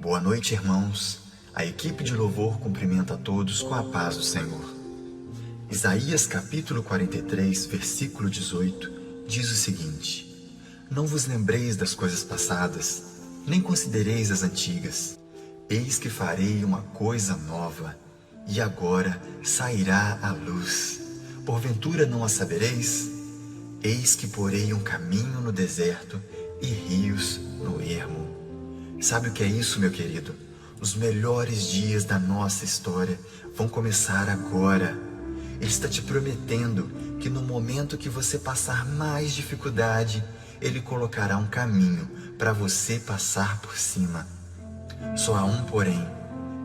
Boa noite, irmãos. A equipe de louvor cumprimenta a todos com a paz do Senhor. Isaías capítulo 43, versículo 18, diz o seguinte: Não vos lembreis das coisas passadas, nem considereis as antigas. Eis que farei uma coisa nova, e agora sairá a luz. Porventura não a sabereis? Eis que porei um caminho no deserto e rios no ermo. Sabe o que é isso, meu querido? Os melhores dias da nossa história vão começar agora. Ele está te prometendo que no momento que você passar mais dificuldade, Ele colocará um caminho para você passar por cima. Só há um porém: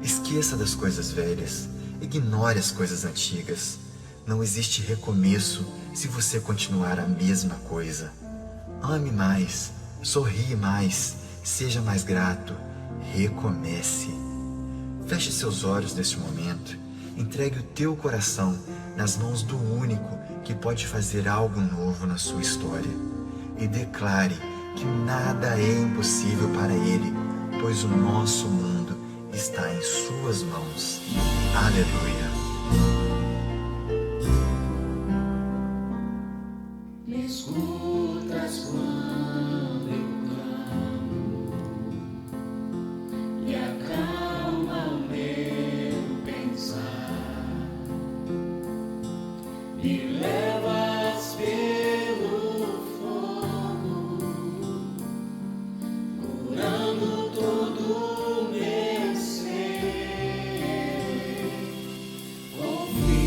esqueça das coisas velhas, ignore as coisas antigas. Não existe recomeço se você continuar a mesma coisa. Ame mais, sorrie mais, seja mais grato, recomece. Feche seus olhos neste momento, entregue o teu coração nas mãos do único que pode fazer algo novo na sua história e declare que nada é impossível para Ele, pois o nosso mundo está em suas mãos. Aleluia! Me escutas quando eu clamo e acalma o meu pensar. Me levas pelo fogo, curando todo o meu ser. Confio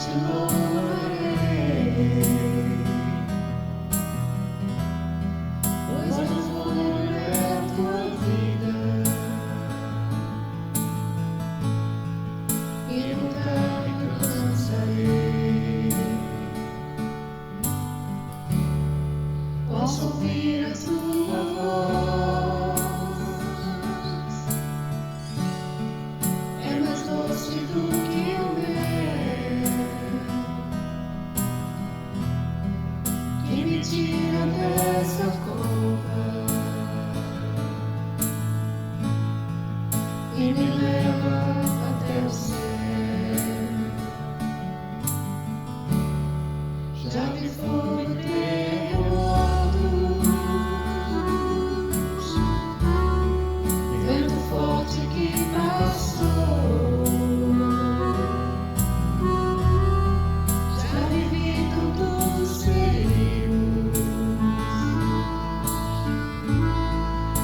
te louvarei, pois eu vou viver a tua vida e nunca me cansarei. Posso ouvir a tua voz, é mais doce do que o mel, que me tira dessa cova e me leva até o céu. Já vi fogo e terremotos, vento forte que passou. Já vivi tantos perigos,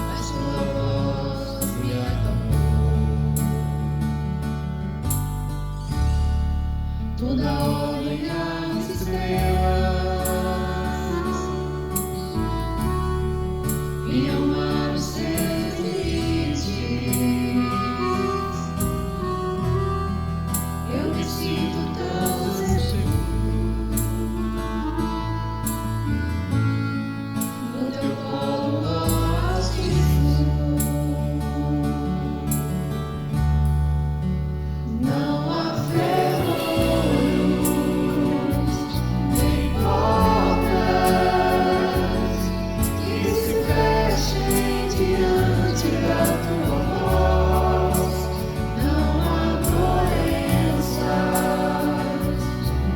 mas tua voz me acalmou. Toda ordem às estrelas e ao mar os seus limites. Eu me sinto tão seguro no teu colo, ó Altíssimo. Não há ferrolhos nem portas que se fechem diante da tua voz. Não há doenças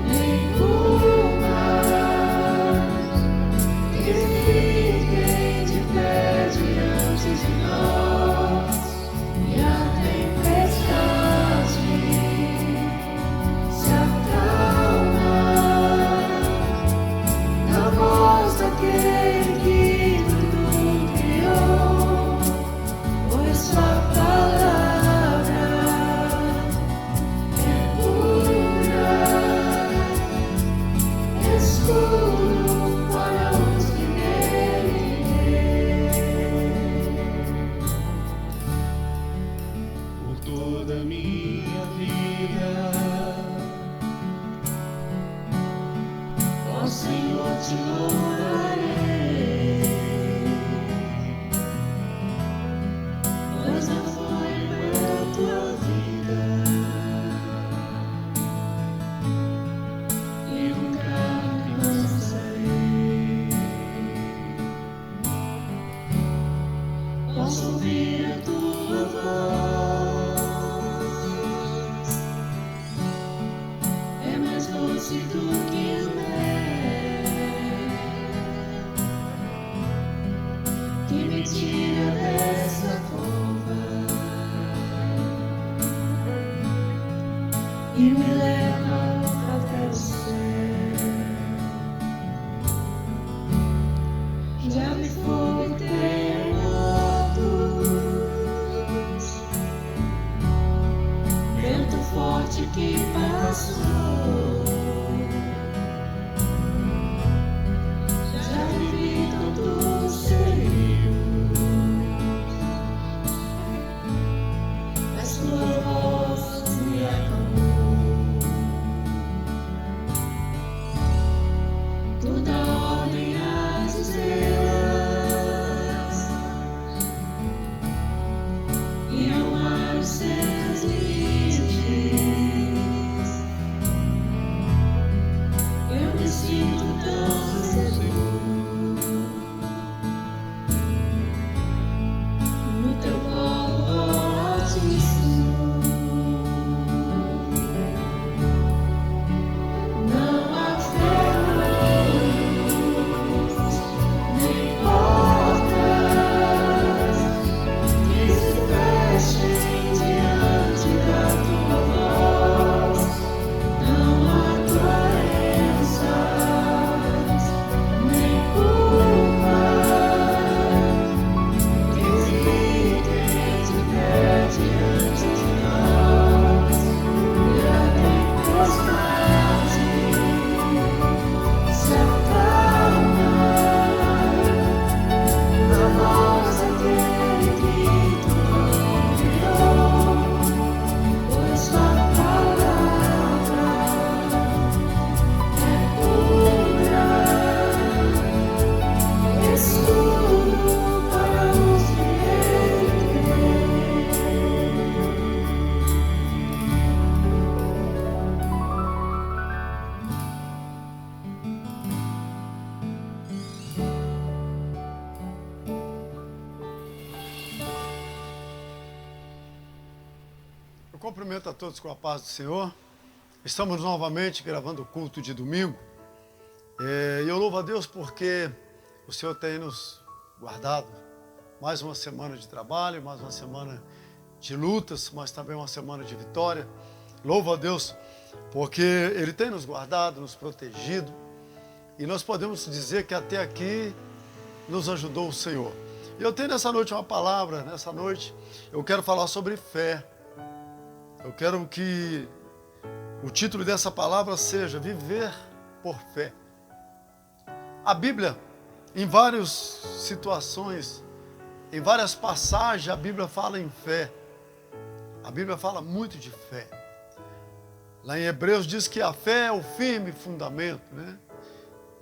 nem culpas que fiquem de pé diante de nós. E a tempestade se acalma na voz daquele que tudo criou, pois sua palavra é pura, escuro para os que nele creem. Por toda a minha vida, ó Senhor, te louvarei, pois eu vou viver a tua vida e nunca me cansarei. Posso ouvir a tua voz, é mais doce do que o mel, que me tira dessa cova e me leva até o céu. Já vi fogo e terremotos, vento forte que passou. Já vivi tantos perigos, mas tua voz me acalmou. Toda ordem às estrelas e ao mar os seus limites. Cumprimento a todos com a paz do Senhor. Estamos novamente gravando o culto de domingo. E eu louvo a Deus porque o Senhor tem nos guardado. Mais uma semana de trabalho, mais uma semana de lutas, mas também uma semana de vitória. Louvo a Deus porque Ele tem nos guardado, nos protegido. E nós podemos dizer que até aqui nos ajudou o Senhor. E eu tenho nessa noite uma palavra, nessa noite eu quero falar sobre fé. Eu quero que o título dessa palavra seja Viver por Fé. A Bíblia, em várias situações, em várias passagens, a Bíblia fala em fé. A Bíblia fala muito de fé. Lá em Hebreus diz que a fé é o firme fundamento, né?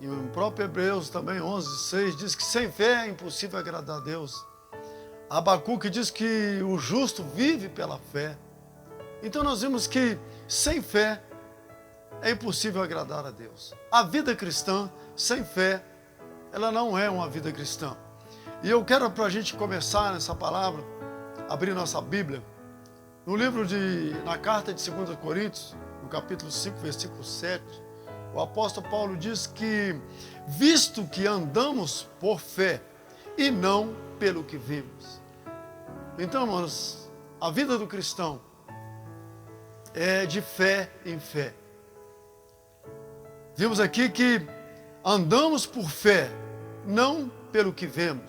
E o próprio Hebreus também, 11:6, diz que sem fé é impossível agradar a Deus. Abacuque diz que o justo vive pela fé. Então nós vimos que sem fé é impossível agradar a Deus. A vida cristã, sem fé, ela não é uma vida cristã. E eu quero, para a gente começar nessa palavra, abrir nossa Bíblia, na carta de 2 Coríntios, no capítulo 5, versículo 7, o apóstolo Paulo diz que, visto que andamos por fé e não pelo que vimos. Então, irmãos, a vida do cristão é de fé em fé. Vimos aqui que andamos por fé, não pelo que vemos.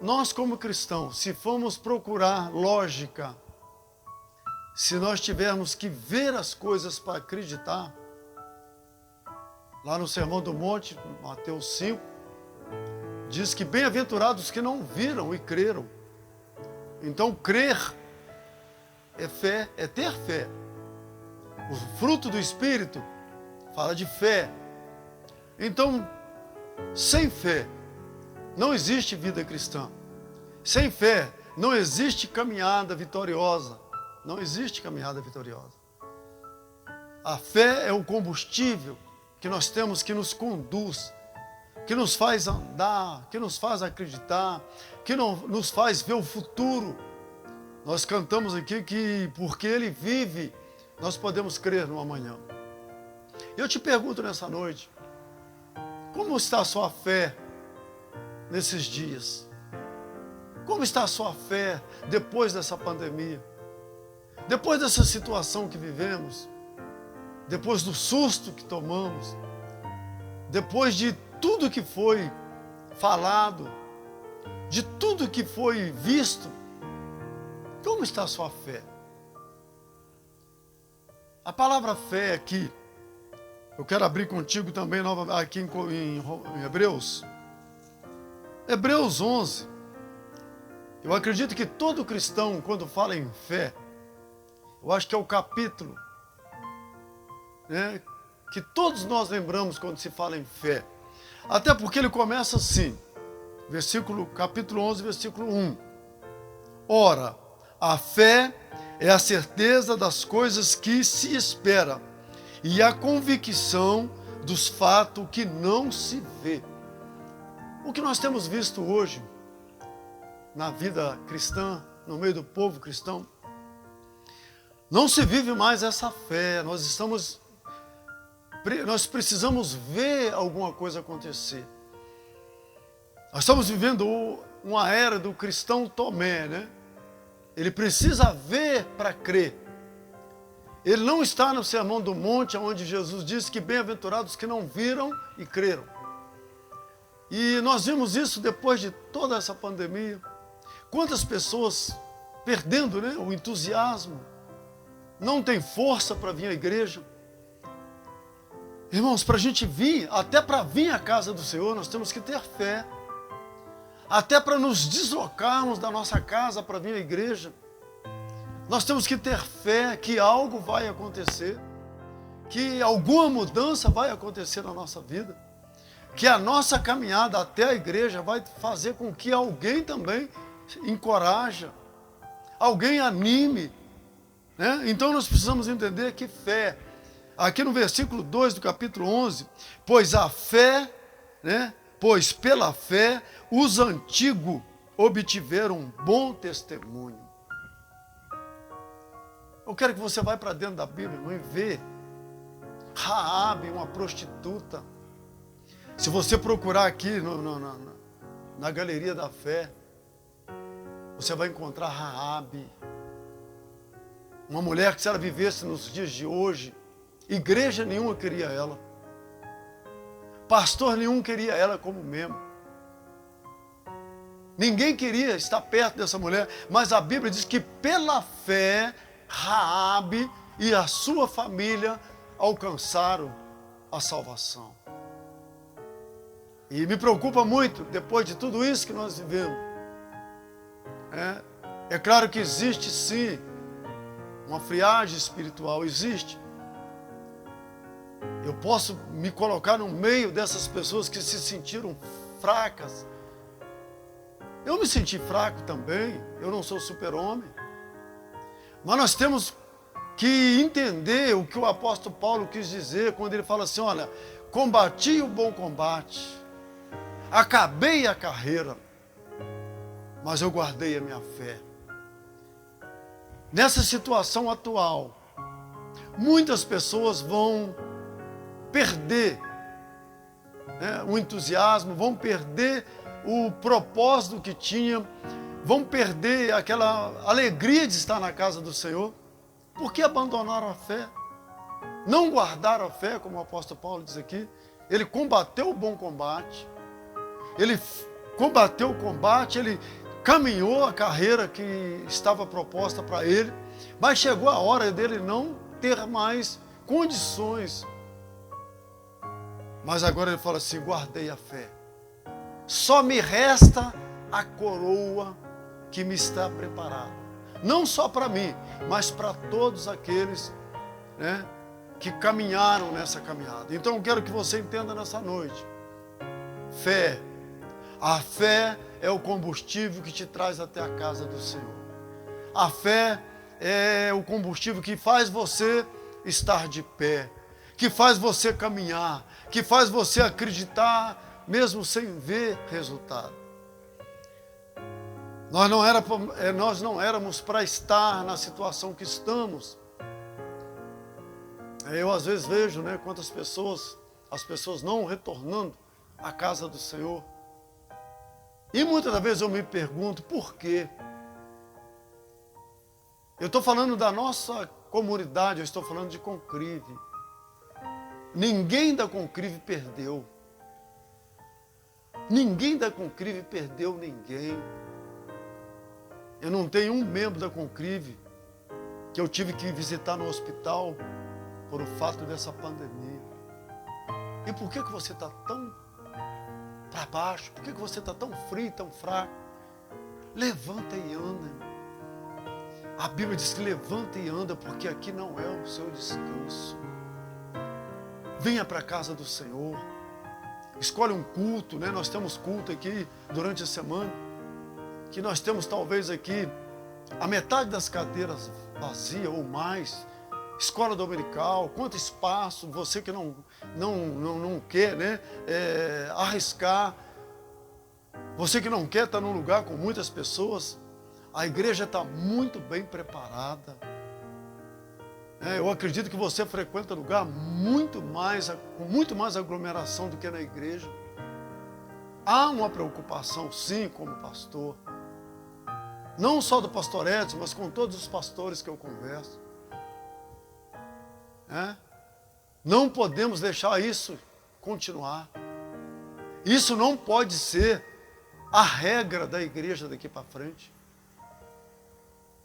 Nós, como cristãos, se formos procurar lógica, se nós tivermos que ver as coisas para acreditar, lá no Sermão do Monte, Mateus 5, diz que bem-aventurados que não viram e creram. Então, crer é fé, é ter fé. O fruto do Espírito fala de fé. Então, sem fé, não existe vida cristã. Sem fé, não existe caminhada vitoriosa. Não existe caminhada vitoriosa. A fé é o combustível que nós temos que nos conduz, que nos faz andar, que nos faz acreditar, que nos faz ver o futuro. Nós cantamos aqui que porque Ele vive, nós podemos crer no amanhã. Eu te pergunto nessa noite, como está a sua fé nesses dias? Como está a sua fé depois dessa pandemia? Depois dessa situação que vivemos? Depois do susto que tomamos? Depois de tudo que foi falado? De tudo que foi visto? Como está a sua fé? A palavra fé aqui, eu quero abrir contigo também aqui em Hebreus. Hebreus 11. Eu acredito que todo cristão, quando fala em fé, eu acho que é o capítulo, né, que todos nós lembramos quando se fala em fé. Até porque ele começa assim, capítulo 11, versículo 1. Ora, a fé é a certeza das coisas que se espera e a convicção dos fatos que não se vê. O que nós temos visto hoje na vida cristã, no meio do povo cristão, não se vive mais essa fé. Nós precisamos ver alguma coisa acontecer. Nós estamos vivendo uma era do cristão Tomé, né? Ele precisa ver para crer. Ele não está no Sermão do Monte, onde Jesus disse que bem-aventurados que não viram e creram. E nós vimos isso depois de toda essa pandemia. Quantas pessoas perdendo, né, o entusiasmo, não tem força para vir à igreja. Irmãos, para a gente vir, até para vir à casa do Senhor, nós temos que ter fé. Até para nos deslocarmos da nossa casa para vir à igreja, nós temos que ter fé que algo vai acontecer, que alguma mudança vai acontecer na nossa vida, que a nossa caminhada até a igreja vai fazer com que alguém também encoraje, alguém anime, né? Então nós precisamos entender que fé, aqui no versículo 2 do capítulo 11, pois a fé, né? Pois pela fé os antigos obtiveram um bom testemunho. Eu quero que você vá para dentro da Bíblia, irmão, e vê Raabe, uma prostituta. Se você procurar aqui na Galeria da Fé, você vai encontrar Raabe, uma mulher que, se ela vivesse nos dias de hoje, igreja nenhuma queria ela, pastor nenhum queria ela como membro, ninguém queria estar perto dessa mulher, mas a Bíblia diz que pela fé Raabe e a sua família alcançaram a salvação. E me preocupa muito, depois de tudo isso que nós vivemos. É claro que existe sim uma friagem espiritual, existe. Eu posso me colocar no meio dessas pessoas que se sentiram fracas. Eu me senti fraco também, eu não sou super-homem. Mas nós temos que entender o que o apóstolo Paulo quis dizer quando ele fala assim, olha, combati o bom combate, acabei a carreira, mas eu guardei a minha fé. Nessa situação atual, muitas pessoas vão perder o entusiasmo, vão perder o propósito que tinham, vão perder aquela alegria de estar na casa do Senhor, porque abandonaram a fé, não guardaram a fé, como o apóstolo Paulo diz aqui. Ele combateu o bom combate, ele combateu o combate, ele caminhou a carreira que estava proposta para ele, mas chegou a hora dele não ter mais condições. Mas agora ele fala assim, guardei a fé. Só me resta a coroa que me está preparada. Não só para mim, mas para todos aqueles que caminharam nessa caminhada. Então eu quero que você entenda nessa noite. Fé. A fé é o combustível que te traz até a casa do Senhor. A fé é o combustível que faz você estar de pé, que faz você caminhar, que faz você acreditar, mesmo sem ver resultado. Nós não éramos para estar na situação que estamos. Eu às vezes vejo quantas pessoas, as pessoas não retornando à casa do Senhor. E muitas das vezes eu me pergunto por quê. Eu estou falando da nossa comunidade, eu estou falando de Concrive. Ninguém da Concrive perdeu. Ninguém da Concrive perdeu ninguém. Eu não tenho um membro da Concrive que eu tive que visitar no hospital por o fato dessa pandemia. E por que você está tão para baixo? Por que você está tão frio, tão fraco? Levanta e anda. A Bíblia diz que levanta e anda, porque aqui não é o seu descanso. Venha para a casa do Senhor. Escolhe um culto, Nós temos culto aqui durante a semana, que nós temos talvez aqui a metade das cadeiras vazia ou mais. Escola dominical, quanto espaço, você que não quer arriscar, você que não quer estar num lugar com muitas pessoas, a igreja está muito bem preparada. Eu acredito que você frequenta lugar com muito mais aglomeração do que na igreja. Há uma preocupação, sim, como pastor, não só do pastor Edson, mas com todos os pastores que eu converso. Não podemos deixar isso continuar. Isso não pode ser a regra da igreja daqui para frente.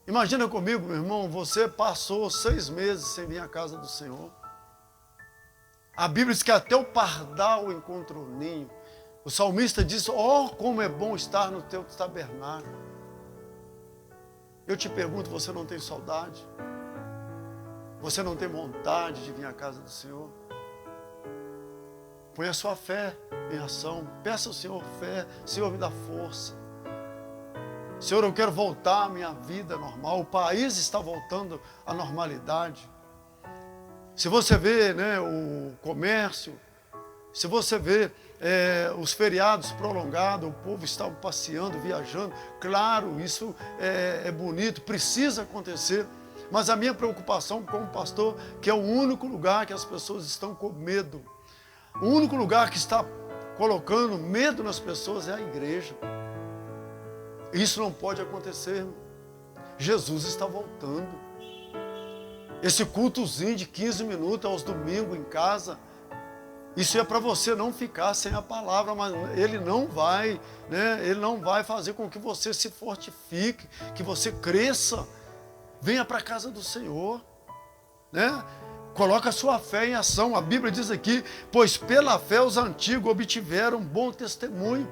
Imagina comigo, meu irmão, você passou 6 meses sem vir à casa do Senhor. A Bíblia diz que até o pardal encontrou o ninho. O salmista diz, como é bom estar no teu tabernáculo. Eu te pergunto, você não tem saudade? Você não tem vontade de vir à casa do Senhor? Põe a sua fé em ação. Peça ao Senhor fé. Senhor, me dá força. Senhor, eu quero voltar à minha vida normal. O país está voltando à normalidade. Se você vê o comércio, se você vê os feriados prolongados, o povo está passeando, viajando. Claro, isso é bonito, precisa acontecer. Mas a minha preocupação como pastor, que é o único lugar que as pessoas estão com medo, o único lugar que está colocando medo nas pessoas é a igreja. Isso não pode acontecer, irmão. Jesus está voltando. Esse cultozinho de 15 minutos aos domingos em casa, isso é para você não ficar sem a palavra, mas ele não vai, né? Ele não vai fazer com que você se fortifique, que você cresça. Venha para a casa do Senhor, né? Coloca a sua fé em ação. A Bíblia diz aqui, pois pela fé os antigos obtiveram bom testemunho.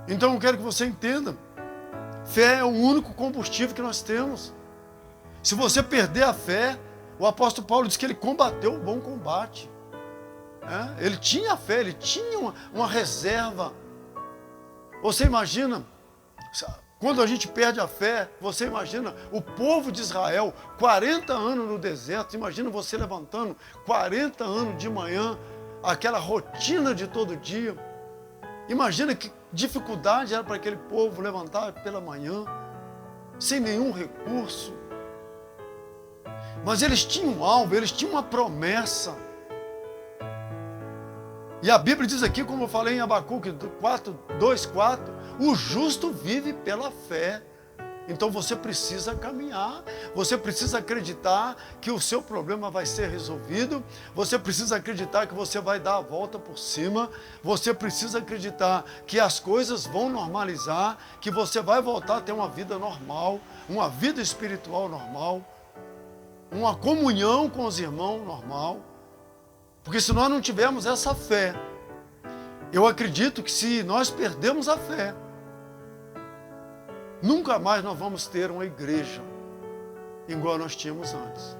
Então eu quero que você entenda, fé é o único combustível que nós temos. Se você perder a fé, o apóstolo Paulo diz que ele combateu o bom combate. Ele tinha fé, ele tinha uma reserva. Você imagina, quando a gente perde a fé, você imagina o povo de Israel, 40 anos no deserto, imagina você levantando 40 anos de manhã, aquela rotina de todo dia. Imagina que dificuldade era para aquele povo levantar pela manhã, sem nenhum recurso. Mas eles tinham um alvo, eles tinham uma promessa. E a Bíblia diz aqui, como eu falei em Abacuque 2:4, o justo vive pela fé. Então você precisa caminhar, você precisa acreditar que o seu problema vai ser resolvido, você precisa acreditar que você vai dar a volta por cima, você precisa acreditar que as coisas vão normalizar, que você vai voltar a ter uma vida normal, uma vida espiritual normal, uma comunhão com os irmãos normal. Porque se nós não tivermos essa fé, eu acredito que se nós perdemos a fé, nunca mais nós vamos ter uma igreja igual nós tínhamos antes.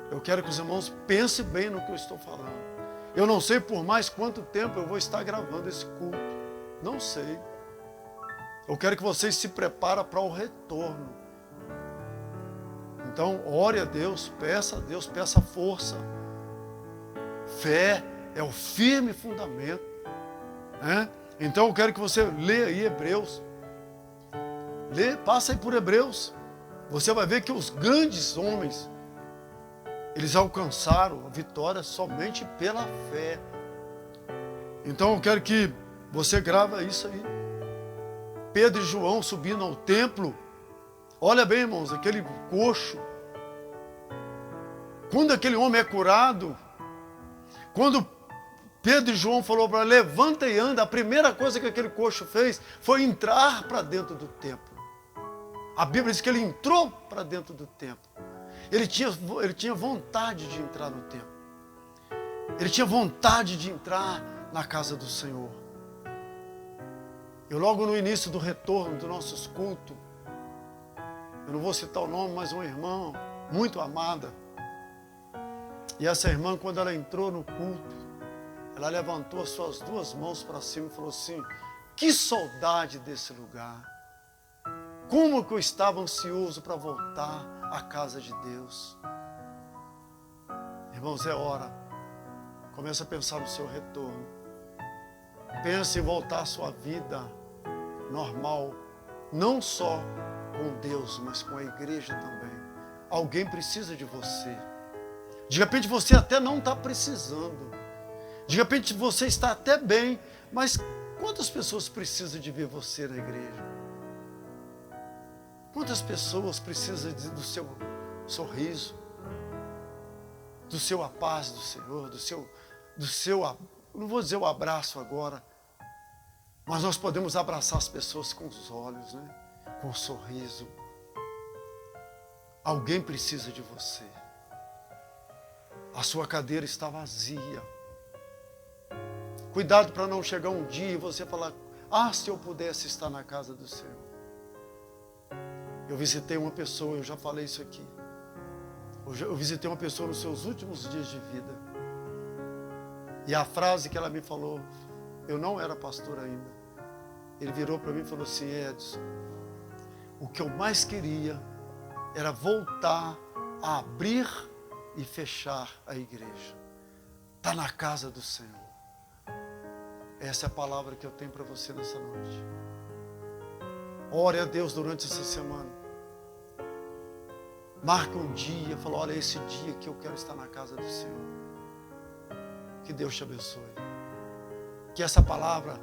Eu quero que os irmãos pensem bem no que eu estou falando. Eu não sei por mais quanto tempo eu vou estar gravando esse culto. Não sei. Eu quero que vocês se preparem para o retorno. Então, ore a Deus, peça força. Fé é o firme fundamento. Então, eu quero que você leia aí Hebreus. Passa aí por Hebreus. Você vai ver que os grandes homens, eles alcançaram a vitória somente pela fé. Então eu quero que você grave isso aí. Pedro e João subindo ao templo. Olha bem, irmãos, aquele coxo. Quando aquele homem é curado, quando Pedro e João falou para ele, levanta e anda, a primeira coisa que aquele coxo fez foi entrar para dentro do templo. A Bíblia diz que ele entrou para dentro do templo. Ele tinha vontade de entrar no templo. Ele tinha vontade de entrar na casa do Senhor. Eu logo no início do retorno dos nossos cultos, eu não vou citar o nome, mas uma irmã muito amada. E essa irmã, quando ela entrou no culto, ela levantou as suas duas mãos para cima e falou assim, que saudade desse lugar. Como que eu estava ansioso para voltar à casa de Deus. Irmãos, é hora. Comece a pensar no seu retorno. Pense em voltar à sua vida normal. Não só com Deus, mas com a igreja também. Alguém precisa de você. De repente você até não está precisando. De repente você está até bem. Mas quantas pessoas precisam de ver você na igreja? Quantas pessoas precisam do seu sorriso, do seu paz do Senhor, do seu, não vou dizer o abraço agora, mas nós podemos abraçar as pessoas com os olhos, né? Com o sorriso. Alguém precisa de você. A sua cadeira está vazia. Cuidado para não chegar um dia e você falar, se eu pudesse estar na casa do Senhor. Eu visitei uma pessoa, eu já falei isso aqui. Eu visitei uma pessoa nos seus últimos dias de vida. E a frase que ela me falou, eu não era pastor ainda. Ele virou para mim e falou assim, Edson, o que eu mais queria era voltar a abrir e fechar a igreja. Está na casa do Senhor. Essa é a palavra que eu tenho para você nessa noite. Ore a Deus durante essa semana. Marca um dia, fala, olha, esse dia que eu quero estar na casa do Senhor. Que Deus te abençoe. Que essa palavra,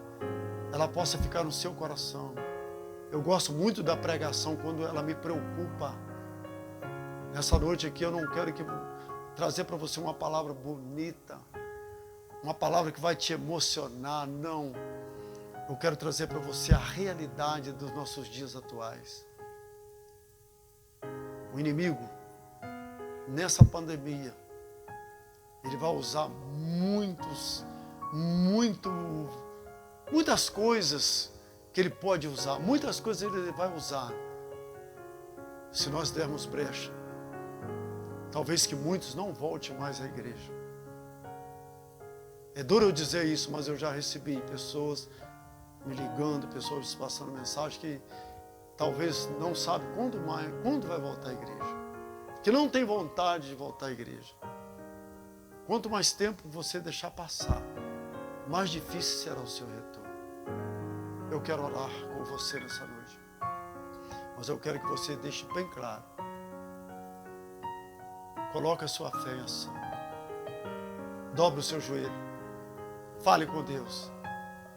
ela possa ficar no seu coração. Eu gosto muito da pregação quando ela me preocupa. Nessa noite aqui eu não quero trazer para você uma palavra bonita, uma palavra que vai te emocionar, não. Eu quero trazer para você a realidade dos nossos dias atuais. O inimigo, nessa pandemia, ele vai usar muitas coisas que ele pode usar, muitas coisas ele vai usar. Se nós dermos brecha, talvez que muitos não voltem mais à igreja. É duro eu dizer isso, mas eu já recebi pessoas me ligando, pessoas passando mensagem que talvez não sabem quando vai voltar à igreja. Que não tem vontade de voltar à igreja. Quanto mais tempo você deixar passar, mais difícil será o seu retorno. Eu quero orar com você nessa noite. Mas eu quero que você deixe bem claro. Coloque a sua fé em ação. Dobre o seu joelho. Fale com Deus.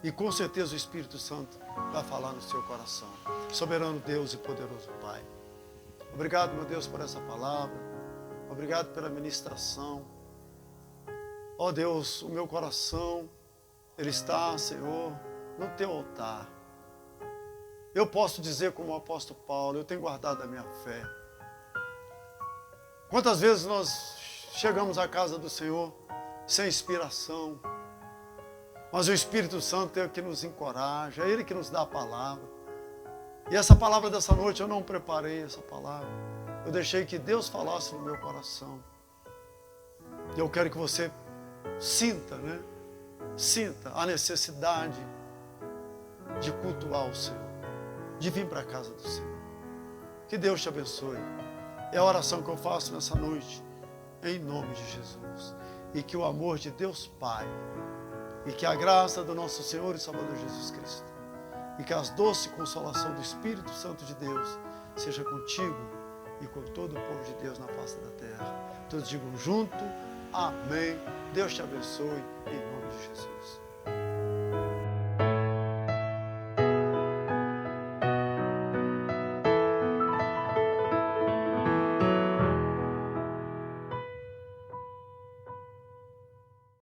E com certeza o Espírito Santo vai falar no seu coração. Soberano Deus e poderoso Pai. Obrigado, meu Deus, por essa palavra. Obrigado pela ministração. Ó Deus, o meu coração, ele está, Senhor, no teu altar. Eu posso dizer como o apóstolo Paulo, eu tenho guardado a minha fé. Quantas vezes nós chegamos à casa do Senhor sem inspiração, mas o Espírito Santo é o que nos encoraja, é Ele que nos dá a palavra. E essa palavra dessa noite, eu não preparei essa palavra. Eu deixei que Deus falasse no meu coração. E eu quero que você sinta, Sinta a necessidade de cultuar o Senhor, de vir para a casa do Senhor. Que Deus te abençoe. É a oração que eu faço nessa noite, em nome de Jesus. E que o amor de Deus Pai, e que a graça do nosso Senhor e Salvador Jesus Cristo, e que a doce consolação do Espírito Santo de Deus seja contigo e com todo o povo de Deus na face da terra. Todos digam junto, amém. Deus te abençoe, em nome de Jesus.